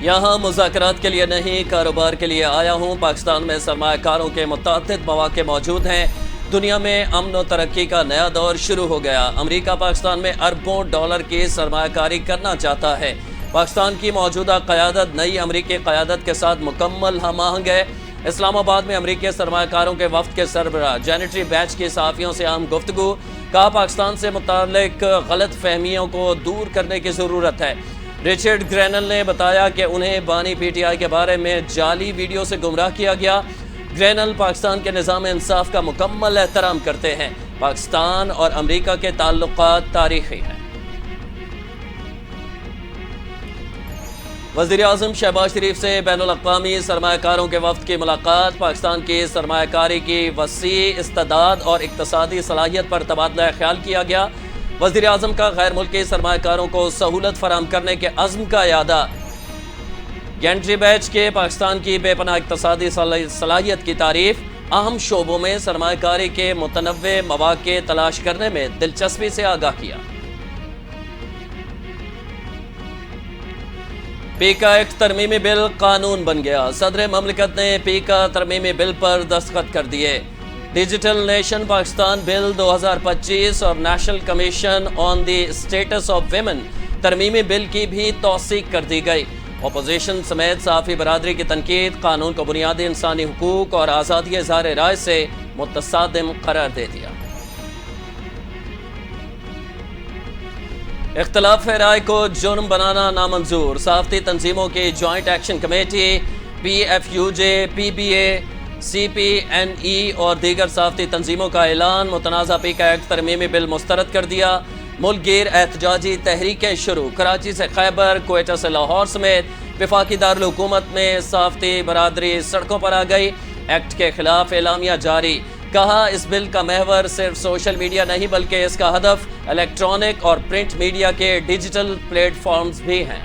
یہاں مذاکرات کے لیے نہیں، کاروبار کے لیے آیا ہوں۔ پاکستان میں سرمایہ کاروں کے متعدد مواقع موجود ہیں۔ دنیا میں امن و ترقی کا نیا دور شروع ہو گیا۔ امریکہ پاکستان میں اربوں ڈالر کی سرمایہ کاری کرنا چاہتا ہے۔ پاکستان کی موجودہ قیادت نئی امریکی قیادت کے ساتھ مکمل ہم آہنگ ہے۔ اسلام آباد میں امریکی سرمایہ کاروں کے وفد کے سربراہ جینٹری بیچ کی صحافیوں سے اہم گفتگو، کہا پاکستان سے متعلق غلط فہمیوں کو دور کرنے کی ضرورت ہے۔ رچرڈ گرینل نے بتایا کہ انہیں بانی پی ٹی آئی کے بارے میں جعلی ویڈیو سے گمراہ کیا گیا۔ گرینل پاکستان کے نظام انصاف کا مکمل احترام کرتے ہیں۔ پاکستان اور امریکہ کے تعلقات تاریخی ہیں۔ وزیراعظم شہباز شریف سے بین الاقوامی سرمایہ کاروں کے وفد کی ملاقات، پاکستان کی سرمایہ کاری کی وسیع استعداد اور اقتصادی صلاحیت پر تبادلہ خیال کیا گیا۔ وزیراعظم کا غیر ملکی سرمایہ کاروں کو سہولت فراہم کرنے کے عزم کا اعادہ۔ جینٹری بیچ کے پاکستان کی بے پناہ اقتصادی صلاحیت کی تعریف، اہم شعبوں میں سرمایہ کاری کے متنوع مواقع تلاش کرنے میں دلچسپی سے آگاہ کیا۔ پیکا ایکٹ ترمیمی بل قانون بن گیا، صدر مملکت نے پیکا ترمیمی بل پر دستخط کر دیے۔ ڈیجیٹل نیشن پاکستان بل 2025 اور national commission on the status of women ترمیمی بل کی بھی توثیق کر دی گئی۔ اپوزیشن سمیت صحافی برادری کی تنقید، قانون کو بنیادی انسانی حقوق اور آزادی اظہار رائے سے متصادم قرار دے دیا۔ اختلاف رائے کو جرم بنانا نامنظور، صحافتی تنظیموں کی joint action committee P F U J, P B A, C P N E اور دیگر صحافتی تنظیموں کا اعلان، متنازع پیکا ایکٹ ترمیمی بل مسترد کر دیا۔ ملک گیر احتجاجی تحریکیں شروع، کراچی سے خیبر، کوئٹہ سے لاہور سمیت وفاقی دارالحکومت میں صحافتی برادری سڑکوں پر آ گئی۔ ایکٹ کے خلاف اعلامیہ جاری، کہا اس بل کا محور صرف سوشل میڈیا نہیں بلکہ اس کا ہدف الیکٹرانک اور پرنٹ میڈیا کے ڈیجیٹل پلیٹ فارمز بھی ہیں۔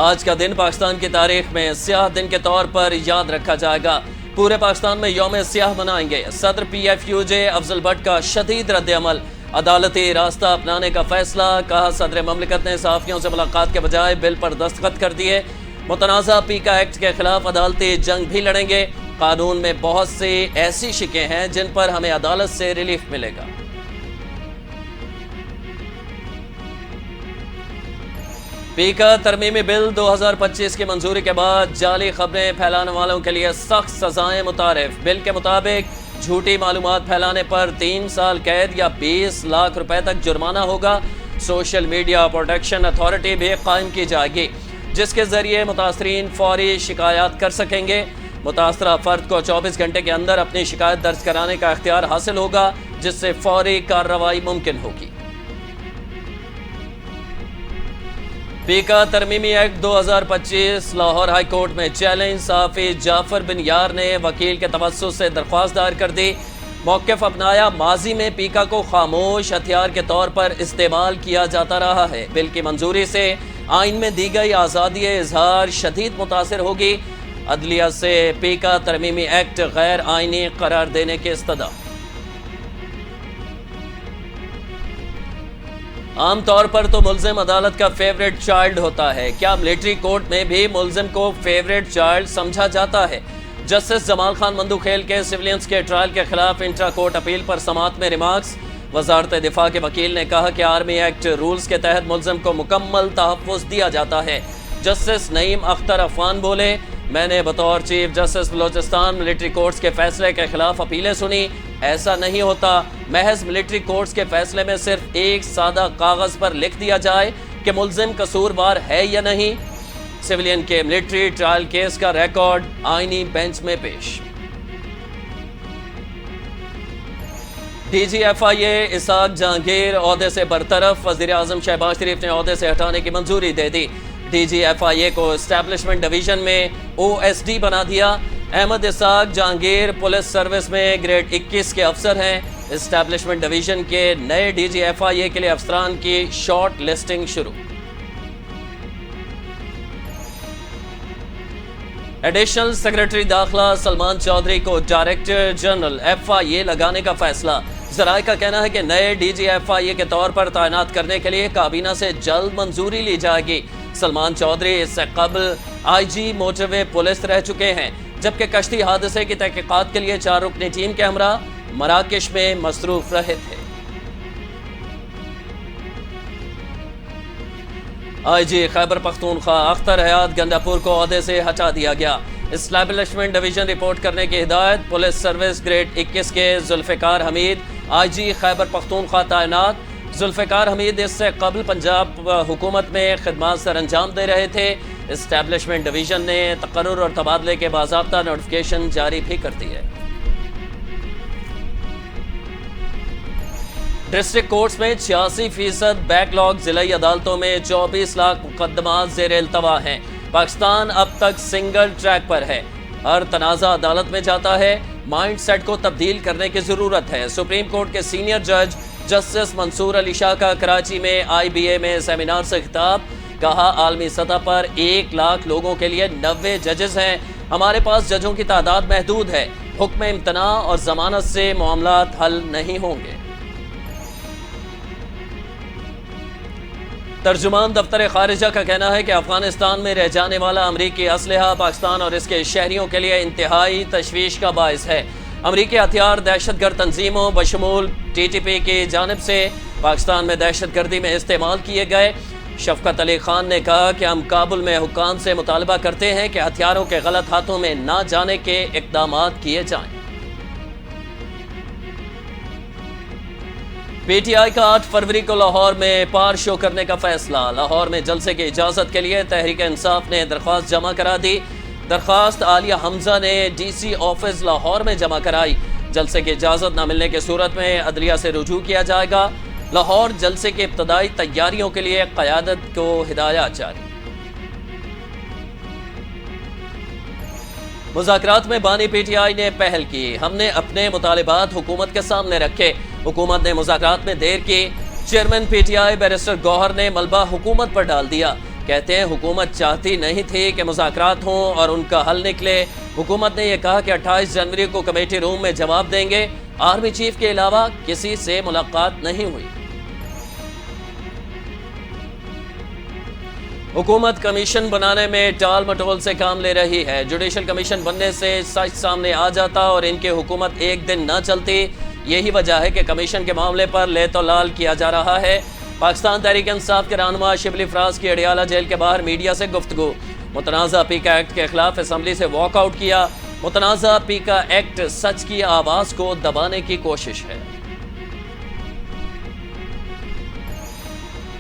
آج کا دن پاکستان کی تاریخ میں سیاہ دن کے طور پر یاد رکھا جائے گا۔ پورے پاکستان میں یوم سیاہ منائیں گے۔ صدر پی F U J Afzal but کا شدید رد عمل، عدالتی راستہ اپنانے کا فیصلہ، کہا صدر مملکت نے صحافیوں سے ملاقات کے بجائے بل پر دستخط کر دیے۔ متنازع پیکا ایکٹ کے خلاف عدالتی جنگ بھی لڑیں گے۔ قانون میں بہت سی ایسی شکیں ہیں جن پر ہمیں عدالت سے ریلیف ملے گا۔ پیکا ترمیمی بل 2025 کی منظوری کے بعد جعلی خبریں پھیلانے والوں کے لیے سخت سزائیں متعارف۔ بل کے مطابق جھوٹی معلومات پھیلانے پر 3 سال قید یا 20 لاکھ روپے تک جرمانہ ہوگا۔ سوشل میڈیا پروٹیکشن اتھارٹی بھی قائم کی جائے گی، جس کے ذریعے متاثرین فوری شکایات کر سکیں گے۔ متاثرہ فرد کو 24 گھنٹے کے اندر اپنی شکایت درج کرانے کا اختیار حاصل ہوگا، جس سے فوری کارروائی ممکن ہوگی۔ پیکا ترمیمی ایکٹ 2025 لاہور ہائی کورٹ میں چیلنج، صحافی جعفر بن یار نے وکیل کے توسط سے درخواست دائر کر دی۔ موقف اپنایا، ماضی میں پیکا کو خاموش ہتھیار کے طور پر استعمال کیا جاتا رہا ہے۔ بل کی منظوری سے آئین میں دی گئی آزادی اظہار شدید متاثر ہوگی۔ عدلیہ سے پیکا ترمیمی ایکٹ غیر آئینی قرار دینے کی استدعا۔ عام طور پر تو ملزم عدالت کا فیوریٹ چائلڈ ہوتا ہے، کیا ملٹری کورٹ میں بھی ملزم کو فیوریٹ چائلڈ سمجھا جاتا ہے؟ جسٹس جمال خان مندوخیل کے سویلینس کے ٹرائل کے خلاف انٹرا کورٹ اپیل پر سماعت میں ریمارکس۔ وزارت دفاع کے وکیل نے کہا کہ آرمی ایکٹ رولز کے تحت ملزم کو مکمل تحفظ دیا جاتا ہے۔ جسٹس نعیم اختر عفان بولے، میں نے بطور chief justice Balochistan military courts کے فیصلے کے خلاف اپیلیں سنی۔ ایسا نہیں ہوتا، محض ملٹری کورٹس کے فیصلے میں صرف ایک سادہ کاغذ پر لکھ دیا جائے کہ ملزم قصوروار ہے یا نہیں۔ سویلین کے ملٹری ٹرائل کیس کا ریکارڈ آئینی بینچ میں پیش۔ ڈی جی ایف آئی اے اسحاق جہانگیر عہدے سے برطرف، وزیر اعظم شہباز شریف نے عہدے سے ہٹانے کی منظوری دے دی۔ ڈی جی ایف آئی اے کو اسٹیبلشمنٹ ڈویژن میں او ایس ڈی بنا دیا۔ احمد اسحاق جہانگیر پولیس سروس میں گریڈ 21 کے افسر ہیں۔ اسٹیبلشمنٹ ڈویژن کے نئے ڈی جی ایف آئی اے کے لیے افسران کی شارٹ لسٹنگ شروع۔ ایڈیشنل سیکرٹری داخلہ سلمان چودھری کو ڈائریکٹر جنرل ایف آئی اے لگانے کا فیصلہ۔ ذرائع کا کہنا ہے کہ نئے ڈی جی ایف آئی اے کے طور پر تعینات کرنے کے لیے کابینہ سے جلد منظوری لی جائے گی۔ سلمان چودھری اس سے قبل آئی جی موٹر وے پولیس رہ چکے ہیں، جبکہ کشتی حادثے کی تحقیقات کے لیے 4 رکنی ٹیم کے ہمراہ مراکش میں مصروف رہے تھے۔ آئی جی خیبر پختونخوا اختر حیات گنڈاپور کو عہدے سے ہٹا دیا گیا۔ اسٹیبلشمنٹ ڈویژن رپورٹ کرنے کی ہدایت۔ پولیس سروس گریڈ 21 کے ذوالفقار حمید آئی جی خیبر پختونخوا تعینات۔ ذوالفقار حمید اس سے قبل پنجاب حکومت میں خدمات سر انجام دے رہے تھے۔ اسٹیبلشمنٹ ڈویژن نے تقرر اور تبادلے کے باضابطہ نوٹیفکیشن جاری بھی کر دی ہے۔ ڈسٹرکٹ کورٹس میں 86% بیک لاگ، ضلعی عدالتوں میں 24 لاکھ مقدمات زیر التوا ہیں۔ پاکستان اب تک سنگل ٹریک پر ہے، ہر تنازع عدالت میں جاتا ہے۔ مائنڈ سیٹ کو تبدیل کرنے کی ضرورت ہے۔ سپریم کورٹ کے سینئر جج جسٹس منصور علی شاہ کا کراچی میں آئی بی اے میں سیمینار سے خطاب۔ کہا عالمی سطح پر 1 لاکھ لوگوں کے لیے 90 ججز ہیں، ہمارے پاس ججوں کی تعداد محدود ہے، حکم امتناع اور ضمانت سے معاملات حل نہیں ہوں گے۔ ترجمان دفتر خارجہ کا کہنا ہے کہ افغانستان میں رہ جانے والا امریکی اسلحہ پاکستان اور اس کے شہریوں کے لیے انتہائی تشویش کا باعث ہے۔ امریکی ہتھیار دہشت گرد تنظیموں بشمول ٹی ٹی پی کی جانب سے پاکستان میں دہشت گردی میں استعمال کیے گئے۔ شفقت علی خان نے کہا کہ ہم کابل میں حکام سے مطالبہ کرتے ہیں کہ ہتھیاروں کے غلط ہاتھوں میں نہ جانے کے اقدامات کیے جائیں۔ پی ٹی آئی کا 8 فروری کو لاہور میں پار شو کرنے کا فیصلہ۔ لاہور میں جلسے کی اجازت کے لیے تحریک انصاف نے درخواست جمع کرا دی۔ درخواست عالیہ حمزہ نے ڈی سی آفس لاہور میں جمع کرائی۔ جلسے کی اجازت نہ ملنے کی صورت میں عدلیہ سے رجوع کیا جائے گا۔ لاہور جلسے کی ابتدائی تیاریوں کے لیے قیادت کو ہدایات جاری۔ مذاکرات میں بانی پی ٹی آئی نے پہل کی، ہم نے اپنے مطالبات حکومت کے سامنے رکھے، حکومت نے مذاکرات میں دیر کی۔ Chairman P T I barrister Gohar نے ملبہ حکومت پر ڈال دیا، کہتے ہیں حکومت چاہتی نہیں تھی کہ مذاکرات ہوں اور ان کا حل نکلے۔ حکومت نے یہ کہا کہ 28 جنوری کو کمیٹی روم میں جواب دیں گے۔ آرمی چیف کے علاوہ کسی سے ملاقات نہیں ہوئی۔ حکومت کمیشن بنانے میں ٹال مٹول سے کام لے رہی ہے۔ جوڈیشل کمیشن بننے سے سچ سامنے آ جاتا اور ان کی حکومت ایک دن نہ چلتی۔ یہی وجہ ہے کہ کمیشن کے معاملے پر لیت و لال کیا جا رہا ہے۔ پاکستان تحریک انصاف کے رہنما شبلی فراز کی اڈیالہ جیل کے باہر میڈیا سے گفتگو۔ متنازع پیکا ایکٹ کے خلاف اسمبلی سے واک آؤٹ کیا۔ متنازع پیکا ایکٹ سچ کی آواز کو دبانے کی کوشش ہے۔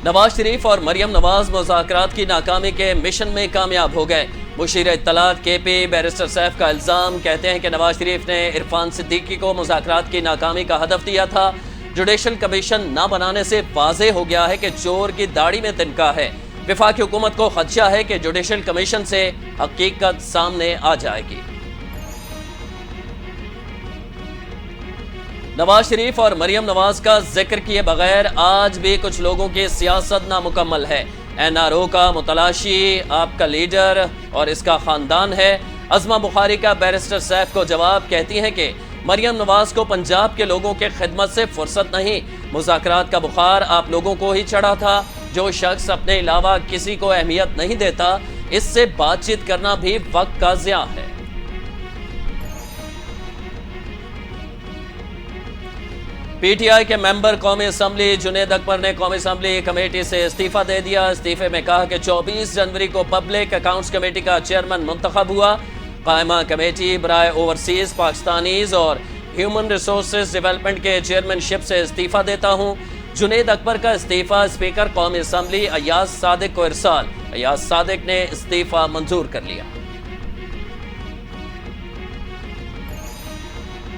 نواز شریف اور مریم نواز مذاکرات کی ناکامی کے مشن میں کامیاب ہو گئے۔ مشیر اطلاعات کے پی بیرسٹر سیف کا الزام، کہتے ہیں کہ نواز شریف نے عرفان صدیقی کو مذاکرات کی ناکامی کا ہدف دیا تھا۔ جوڈیشل کمیشن نہ بنانے سے واضح ہو گیا ہے کہ چور کی داڑھی میں تنکا ہے۔ وفاقی حکومت کو خدشہ ہے کہ جوڈیشل کمیشن سے حقیقت سامنے آ جائے گی۔ نواز شریف اور مریم نواز کا ذکر کیے بغیر آج بھی کچھ لوگوں کی سیاست نامکمل ہے۔ این آر او کا متلاشی آپ کا لیڈر اور اس کا خاندان ہے۔ عظمہ بخاری کا بیرسٹر سیف کو جواب، کہتی ہیں کہ مریم نواز کو پنجاب کے لوگوں کے خدمت سے فرصت نہیں، مذاکرات کا بخار آپ لوگوں کو ہی چڑھا تھا۔ جو شخص اپنے علاوہ کسی کو اہمیت نہیں دیتا، اس سے بات چیت کرنا بھی وقت کا ضیاع ہے۔ پی ٹی آئی کے ممبر قومی اسمبلی جنید اکبر نے قومی اسمبلی کمیٹی سے استعفیٰ دے دیا۔ استعفے میں کہا کہ 24 جنوری کو پبلک اکاؤنٹس کمیٹی کا چیئرمین منتخب ہوا۔ قائمہ کمیٹی برائے اوورسیز پاکستانیز اور ہیومن ریسورسز ڈیولپمنٹ کے چیئرمین شپ سے استعفیٰ دیتا ہوں۔ جنید اکبر کا استعفیٰ اسپیکر قومی اسمبلی ایاز صادق کو ارسال۔ ایاز صادق نے استعفیٰ منظور کر لیا۔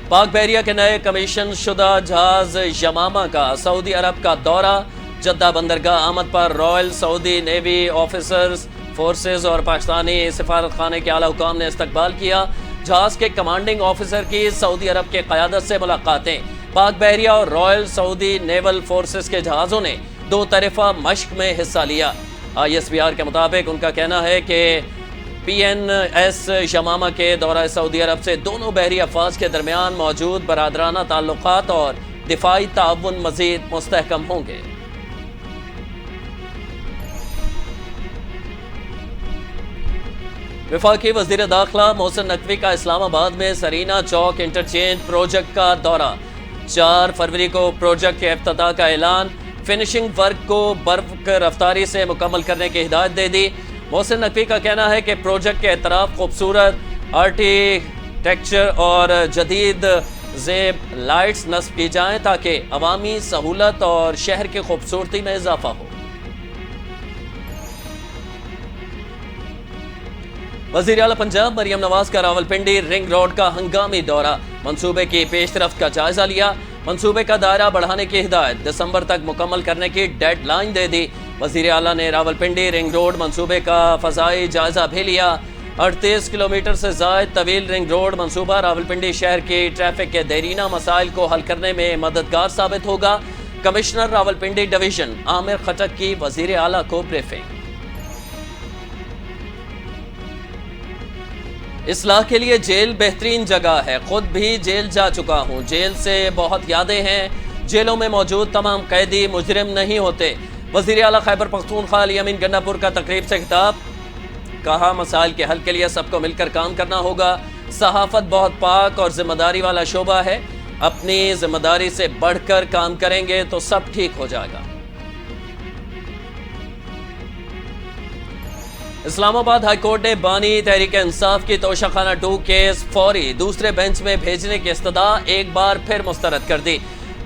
پاک بحریہ کے نئے کمیشن شدہ جہاز یمامہ کا سعودی عرب کا دورہ۔ جدہ بندرگاہ آمد پر رائل سعودی نیوی آفیسرز، فورسز اور پاکستانی سفارت خانے کے اعلیٰ حکام نے استقبال کیا۔ جہاز کے کمانڈنگ آفیسر کی سعودی عرب کے قیادت سے ملاقاتیں۔ پاک بحریہ اور رائل سعودی نیول فورسز کے جہازوں نے 2 طرفہ مشق میں حصہ لیا۔ آئی ایس بی آر کے مطابق ان کا کہنا ہے کہ پی این ایس یمامہ کے دورہ سعودی عرب سے دونوں بحری افواج کے درمیان موجود برادرانہ تعلقات اور دفاعی تعاون مزید مستحکم ہوں گے۔ وفاقی وزیر داخلہ محسن نقوی کا اسلام آباد میں سرینا چوک انٹرچینج پروجیکٹ کا دورہ۔ 4 فروری کو پروجیکٹ کے افتتاح کا اعلان۔ فنشنگ ورک کو برق رفتاری سے مکمل کرنے کی ہدایت دے دی۔ محسن نقوی کا کہنا ہے کہ پروجیکٹ کے اطراف خوبصورت آرکیٹیکچر اور جدید زیب لائٹس نصب کی جائیں تاکہ عوامی سہولت اور شہر کی خوبصورتی میں اضافہ ہو۔ وزیر اعلیٰ پنجاب مریم نواز کا راولپنڈی رنگ روڈ کا ہنگامی دورہ۔ منصوبے کی پیش رفت کا جائزہ لیا۔ منصوبے کا دائرہ بڑھانے کی ہدایت، دسمبر تک مکمل کرنے کی ڈیڈ لائن دے دی۔ وزیر اعلیٰ نے راولپنڈی رنگ روڈ منصوبے کا فضائی جائزہ بھی لیا۔ 38 کلومیٹر سے زائد طویل رنگ روڈ منصوبہ راولپنڈی شہر کی ٹریفک کے دیرینہ مسائل کو حل کرنے میں مددگار ثابت ہوگا۔ کمشنر راولپنڈی ڈویژن عامر خٹک کی وزیر اعلیٰ کو بریفنگ۔ اصلاح کے لیے جیل بہترین جگہ ہے، خود بھی جیل جا چکا ہوں، جیل سے بہت یادیں ہیں، جیلوں میں موجود تمام قیدی مجرم نہیں ہوتے۔ وزیر اعلیٰ خیبر پختونخوا علی امین گنڈا پور کا تقریب سے خطاب، کہا مسائل کے حل کے لیے سب کو مل کر کام کرنا ہوگا۔ صحافت بہت پاک اور ذمہ داری والا شعبہ ہے، اپنی ذمہ داری سے بڑھ کر کام کریں گے تو سب ٹھیک ہو جائے گا۔ اسلام آباد ہائی کورٹ نے بانی تحریک انصاف کی توشہ خانہ 2 کیس فوری دوسرے بینچ میں بھیجنے کی استدعا ایک بار پھر مسترد کر دی۔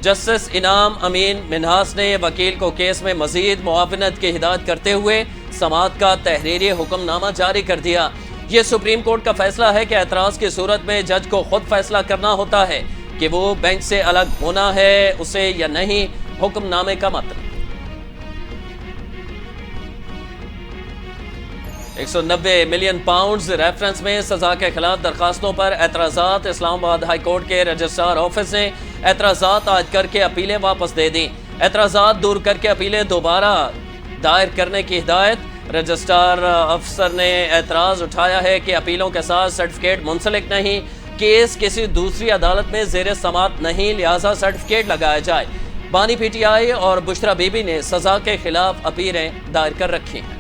جسٹس انعام امین منہاس نے وکیل کو کیس میں مزید معاونت کی ہدایت کرتے ہوئے سماعت کا تحریری حکم نامہ جاری کر دیا۔ یہ سپریم کورٹ کا فیصلہ ہے کہ اعتراض کی صورت میں جج کو خود فیصلہ کرنا ہوتا ہے کہ وہ بینچ سے الگ ہونا ہے اسے یا نہیں۔ حکم نامے کا متن 190 ملین پاؤنڈز ریفرنس میں سزا کے خلاف درخواستوں پر اعتراضات۔ اسلام آباد ہائی کورٹ کے رجسٹرار آفس نے اعتراضات عائد کر کے اپیلیں واپس دے دیں۔ اعتراضات دور کر کے اپیلیں دوبارہ دائر کرنے کی ہدایت۔ رجسٹرار افسر نے اعتراض اٹھایا ہے کہ اپیلوں کے ساتھ سرٹیفکیٹ منسلک نہیں، کیس کسی دوسری عدالت میں زیر سماعت نہیں، لہٰذا سرٹیفکیٹ لگایا جائے۔ بانی پی ٹی آئی اور بشرا بی بی نے سزا کے خلاف اپیلیں دائر کر رکھی ہیں۔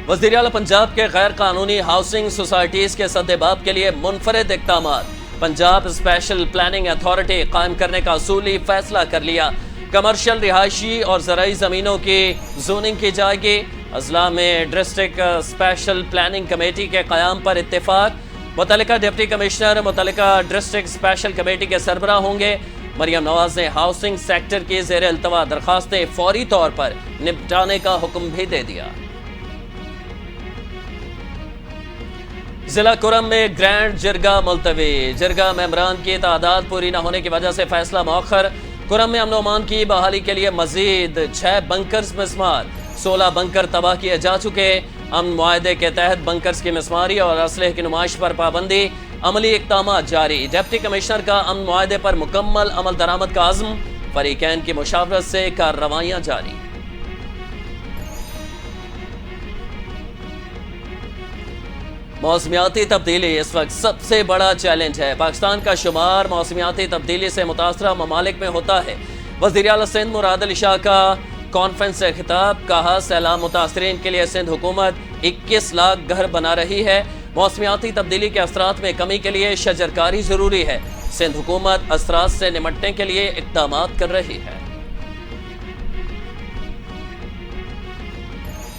وزیر اعلیٰ پنجاب کے غیر قانونی ہاؤسنگ سوسائٹیز کے سدباب کے لیے منفرد اقدامات۔ پنجاب اسپیشل پلاننگ اتھارٹی قائم کرنے کا اصولی فیصلہ کر لیا۔ کمرشل رہائشی اور زرعی زمینوں کی زوننگ کی جائے گی۔ اضلاع میں ڈسٹرکٹ اسپیشل پلاننگ کمیٹی کے قیام پر اتفاق۔ متعلقہ ڈپٹی کمشنر متعلقہ ڈسٹرکٹ اسپیشل کمیٹی کے سربراہ ہوں گے۔ مریم نواز نے ہاؤسنگ سیکٹر کی زیر التوا درخواستیں فوری طور پر نپٹانے کا حکم بھی دے دیا۔ ضلع کرم میں گرینڈ جرگہ ملتوی۔ جرگہ ممبران کی تعداد پوری نہ ہونے کی وجہ سے فیصلہ مؤخر۔ کرم میں امن و امان کی بحالی کے لیے مزید 6 بنکرز مسمار، 16 بنکر تباہ کیے جا چکے۔ امن معاہدے کے تحت بنکرز کی مسماری اور اسلحے کی نمائش پر پابندی، عملی اقدامات جاری۔ ڈپٹی کمشنر کا امن معاہدے پر مکمل عمل درآمد کا عزم، فریقین کی مشاورت سے کارروائیاں جاری۔ موسمیاتی تبدیلی اس وقت سب سے بڑا چیلنج ہے۔ پاکستان کا شمار موسمیاتی تبدیلی سے متاثرہ ممالک میں ہوتا ہے۔ وزیر اعلیٰ سندھ مراد علی شاہ کا کانفرنس سے خطاب، کہا سیلاب متاثرین کے لیے سندھ حکومت 21 لاکھ گھر بنا رہی ہے۔ موسمیاتی تبدیلی کے اثرات میں کمی کے لیے شجرکاری ضروری ہے۔ سندھ حکومت اثرات سے نمٹنے کے لیے اقدامات کر رہی ہے۔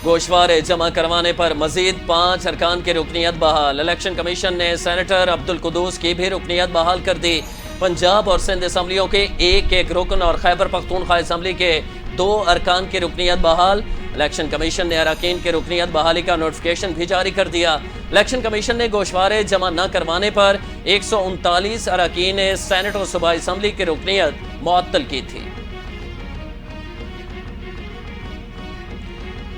گوشوارے جمع کروانے پر مزید 5 ارکان کی رکنیت بحال۔ الیکشن کمیشن نے سینیٹر عبدالقدوس کی بھی رکنیت بحال کر دی۔ پنجاب اور سندھ اسمبلیوں کے ایک رکن اور خیبر پختونخوا اسمبلی کے 2 ارکان کی رکنیت بحال۔ الیکشن کمیشن نے اراکین کی رکنیت بحالی کا نوٹیفکیشن بھی جاری کر دیا۔ الیکشن کمیشن نے گوشوارے جمع نہ کروانے پر 139 اراکین سینٹ اور صوبائی اسمبلی کی رکنیت معطل کی تھی۔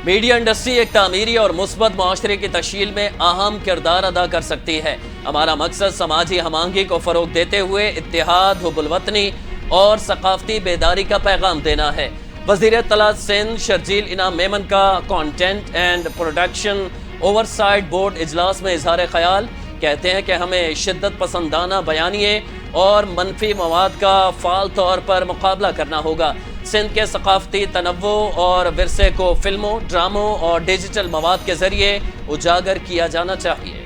میڈیا انڈسٹری ایک تعمیری اور مثبت معاشرے کی تشکیل میں اہم کردار ادا کر سکتی ہے۔ ہمارا مقصد سماجی ہم آہنگی کو فروغ دیتے ہوئے اتحاد، حب الوطنی اور ثقافتی بیداری کا پیغام دینا ہے۔ وزیر اطلاعات سندھ شرجیل انعام میمن کا content and production oversight board اجلاس میں اظہار خیال، کہتے ہیں کہ ہمیں شدت پسندانہ بیانیے اور منفی مواد کا فعال طور پر مقابلہ کرنا ہوگا۔ سندھ کے ثقافتی تنوع اور ورثے کو فلموں، ڈراموں اور ڈیجیٹل مواد کے ذریعے اجاگر کیا جانا چاہیے۔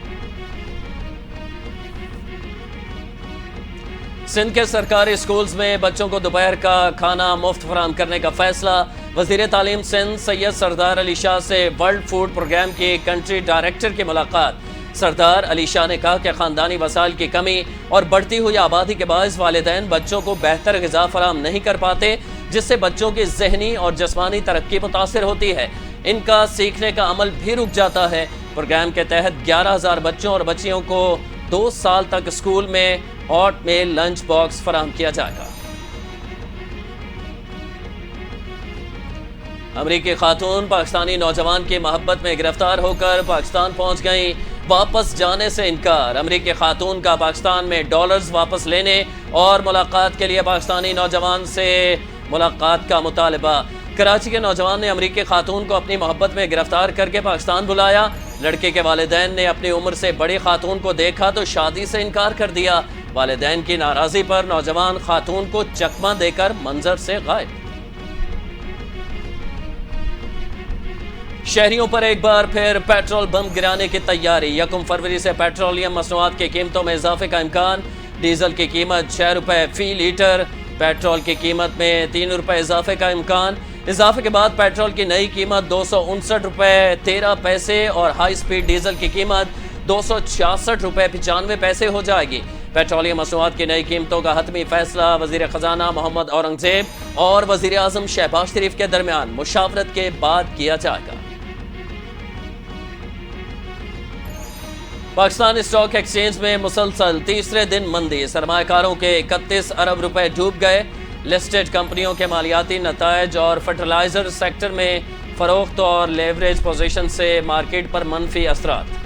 سندھ کے سرکاری اسکولز میں بچوں کو دوپہر کا کھانا مفت فراہم کرنے کا فیصلہ۔ وزیر تعلیم سندھ سید سردار علی شاہ سے ورلڈ فوڈ پروگرام کے کنٹری ڈائریکٹر کی ملاقات۔ سردار علی شاہ نے کہا کہ خاندانی وسائل کی کمی اور بڑھتی ہوئی آبادی کے باعث والدین بچوں کو بہتر غذا فراہم نہیں کر پاتے، جس سے بچوں کی ذہنی اور جسمانی ترقی متاثر ہوتی ہے۔ ان کا سیکھنے کا عمل بھی رک جاتا ہے۔ پروگرام کے تحت 11,000 بچوں اور بچیوں کو 2 سال تک اسکول میں ہاٹ میل لنچ باکس فراہم کیا جائے گا۔ امریکی خاتون پاکستانی نوجوان کی محبت میں گرفتار ہو کر پاکستان پہنچ گئیں، واپس جانے سے انکار۔ امریکی خاتون کا پاکستان میں ڈالرز واپس لینے اور ملاقات کے لیے پاکستانی نوجوان سے ملاقات کا مطالبہ۔ کراچی کے نوجوان نے امریکی خاتون کو اپنی محبت میں گرفتار کر کے پاکستان بلایا۔ لڑکے کے والدین نے اپنی عمر سے بڑی خاتون کو دیکھا تو شادی سے انکار کر دیا۔ والدین کی ناراضی پر نوجوان خاتون کو چکمہ دے کر منظر سے غائب۔ شہریوں پر ایک بار پھر پیٹرول بم گرانے کی تیاری۔ 1 فروری سے پیٹرولیم مصنوعات کی قیمتوں میں اضافے کا امکان۔ ڈیزل کی قیمت 6 روپے فی لیٹر، پیٹرول کی قیمت میں 3 روپے اضافے کا امکان۔ اضافے کے بعد پیٹرول کی نئی قیمت 259 روپے 13 پیسے اور ہائی سپیڈ ڈیزل کی قیمت 266 روپے 95 پیسے ہو جائے گی۔ پیٹرولیم مصنوعات کی نئی قیمتوں کا حتمی فیصلہ وزیر خزانہ محمد اورنگزیب اور وزیر اعظم شہباز شریف کے درمیان مشاورت کے بعد کیا جائے گا۔ پاکستان اسٹاک ایکسچینج میں مسلسل تیسرے دن مندی، سرمایہ کاروں کے 31 ارب روپے ڈوب گئے۔ لسٹڈ کمپنیوں کے مالیاتی نتائج اور فرٹیلائزر سیکٹر میں فروخت اور لیوریج پوزیشن سے مارکیٹ پر منفی اثرات۔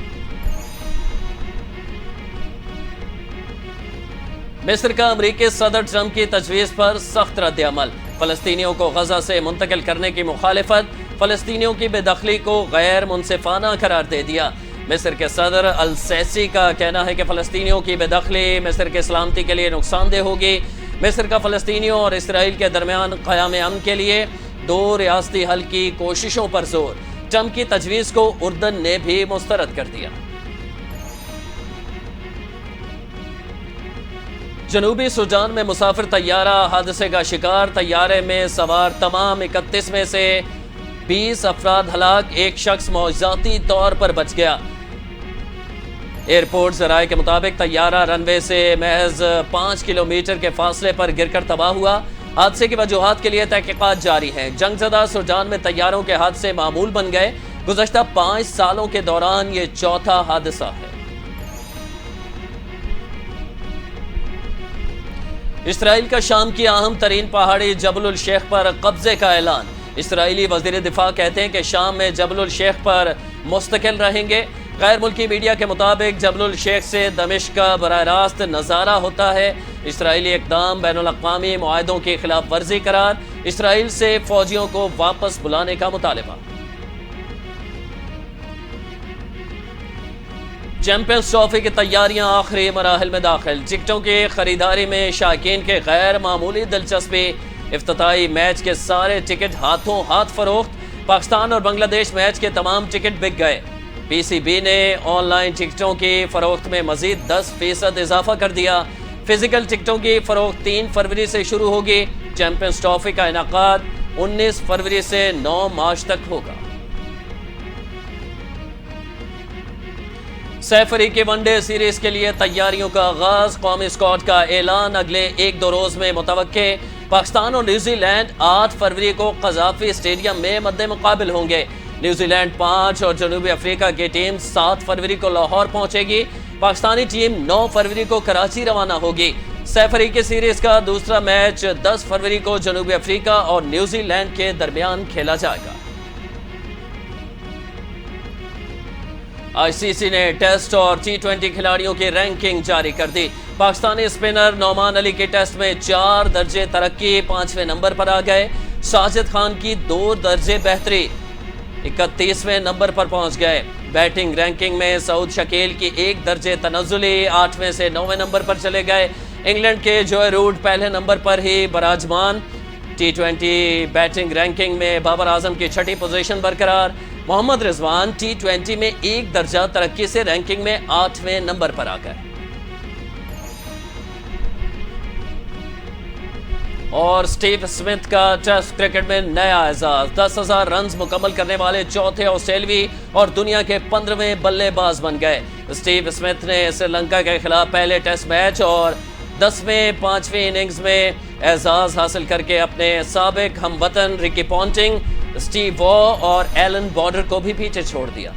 مصر کا امریکی صدر ٹرمپ کی تجویز پر سخت رد عمل۔ فلسطینیوں کو غزہ سے منتقل کرنے کی مخالفت، فلسطینیوں کی بے دخلی کو غیر منصفانہ قرار دے دیا۔ مصر کے صدر السیسی کا کہنا ہے کہ فلسطینیوں کی بے دخلی مصر کے سلامتی کے لیے نقصان دہ ہوگی۔ مصر کا فلسطینیوں اور اسرائیل کے درمیان قیام امن کے لیے 2 ریاستی حل کی کوششوں پر زور۔ ٹرمپ کی تجویز کو اردن نے بھی مسترد کر دیا۔ جنوبی سوڈان میں مسافر طیارہ حادثے کا شکار، طیارے میں سوار تمام 31 میں سے 20 افراد ہلاک، ایک شخص معجزاتی طور پر بچ گیا۔ ایئرپورٹ ذرائع کے مطابق طیارہ رن وے سے محض 5 کلومیٹر کے فاصلے پر گر کر تباہ ہوا۔ حادثے کی وجوہات کے لیے تحقیقات جاری ہیں۔ جنگ زدہ سوڈان میں طیاروں کے حادثے معمول بن گئے۔ گزشتہ 5 سالوں کے دوران یہ چوتھا حادثہ ہے۔ اسرائیل کا شام کی اہم ترین پہاڑی جبل الشیخ پر قبضے کا اعلان۔ اسرائیلی وزیر دفاع کہتے ہیں کہ شام میں جبل الشیخ پر مستقل رہیں گے۔ غیر ملکی میڈیا کے مطابق جبل الشیخ سے دمشق کا براہ راست نظارہ ہوتا ہے۔ اسرائیلی اقدام بین الاقوامی معاہدوں کی خلاف ورزی قرار، اسرائیل سے فوجیوں کو واپس بلانے کا مطالبہ۔ چیمپئنز ٹرافی کی تیاریاں آخری مراحل میں داخل، ٹکٹوں کی خریداری میں شائقین کے غیر معمولی دلچسپی۔ افتتاحی میچ کے سارے ٹکٹ ہاتھوں ہاتھ فروخت، پاکستان اور بنگلہ دیش میچ کے تمام ٹکٹ بک گئے۔ پی سی بی نے آن لائن ٹکٹوں کی فروخت میں مزید 10% اضافہ کر دیا۔ فزیکل ٹکٹوں کی فروخت 3 فروری سے شروع ہوگی۔ چیمپئنز ٹرافی کا انعقاد 19 فروری سے 9 مارچ تک ہوگا۔ سہ فریقی ون ڈے سیریز کے لیے تیاریوں کا آغاز، قومی اسکواڈ کا اعلان اگلے 1-2 روز میں متوقع۔ پاکستان اور نیوزی لینڈ 8 فروری کو قذافی اسٹیڈیم میں مد مقابل ہوں گے۔ نیوزی لینڈ 5 اور جنوبی افریقہ کی ٹیم 7 فروری کو لاہور پہنچے گی۔ پاکستانی ٹیم 9 فروری کو کراچی روانہ ہوگی۔ سہ فریقی سیریز کا دوسرا میچ 10 فروری کو جنوبی افریقہ اور نیوزی لینڈ کے درمیان کھیلا جائے گا۔ آئی سی سی نے ٹیسٹ اور T20 کھلاڑیوں کی رینکنگ جاری کر دی۔ پاکستانی اسپنر نعمان علی کے ٹیسٹ میں 4 درجے ترقی، 5ویں نمبر پر آ گئے۔ ساجد خان کی 2 درجے بہتری، 31ویں نمبر پر پہنچ گئے۔ بیٹنگ رینکنگ میں سعود شکیل کی 1 درجے تنزلی 8ویں سے 9ویں نمبر پر چلے گئے۔ انگلینڈ کے جوئے روٹ پہلے نمبر پر ہی براجمان۔ T20 بیٹنگ رینکنگ میں بابر اعظم کی 6ٹھی پوزیشن برقرار۔ محمد رضوان T20 میں 1 درجہ ترقی سے رینکنگ میں 8ویں نمبر پر آ گئے۔ اور سٹیو اسمتھ کا ٹیسٹ کرکٹ میں نیا اعزاز، 10,000 رنز مکمل کرنے والے چوتھے آسٹریلوی اور دنیا کے 15ویں بلے باز بن گئے۔ سٹیو اسمتھ نے سری لنکا کے خلاف پہلے ٹیسٹ میچ اور 10ویں 5ویں اننگز میں اعزاز حاصل کر کے اپنے سابق ہم وطن رکی پونٹنگ، سٹیو وو اور ایلن بارڈر کو بھی پیچھے چھوڑ دیا۔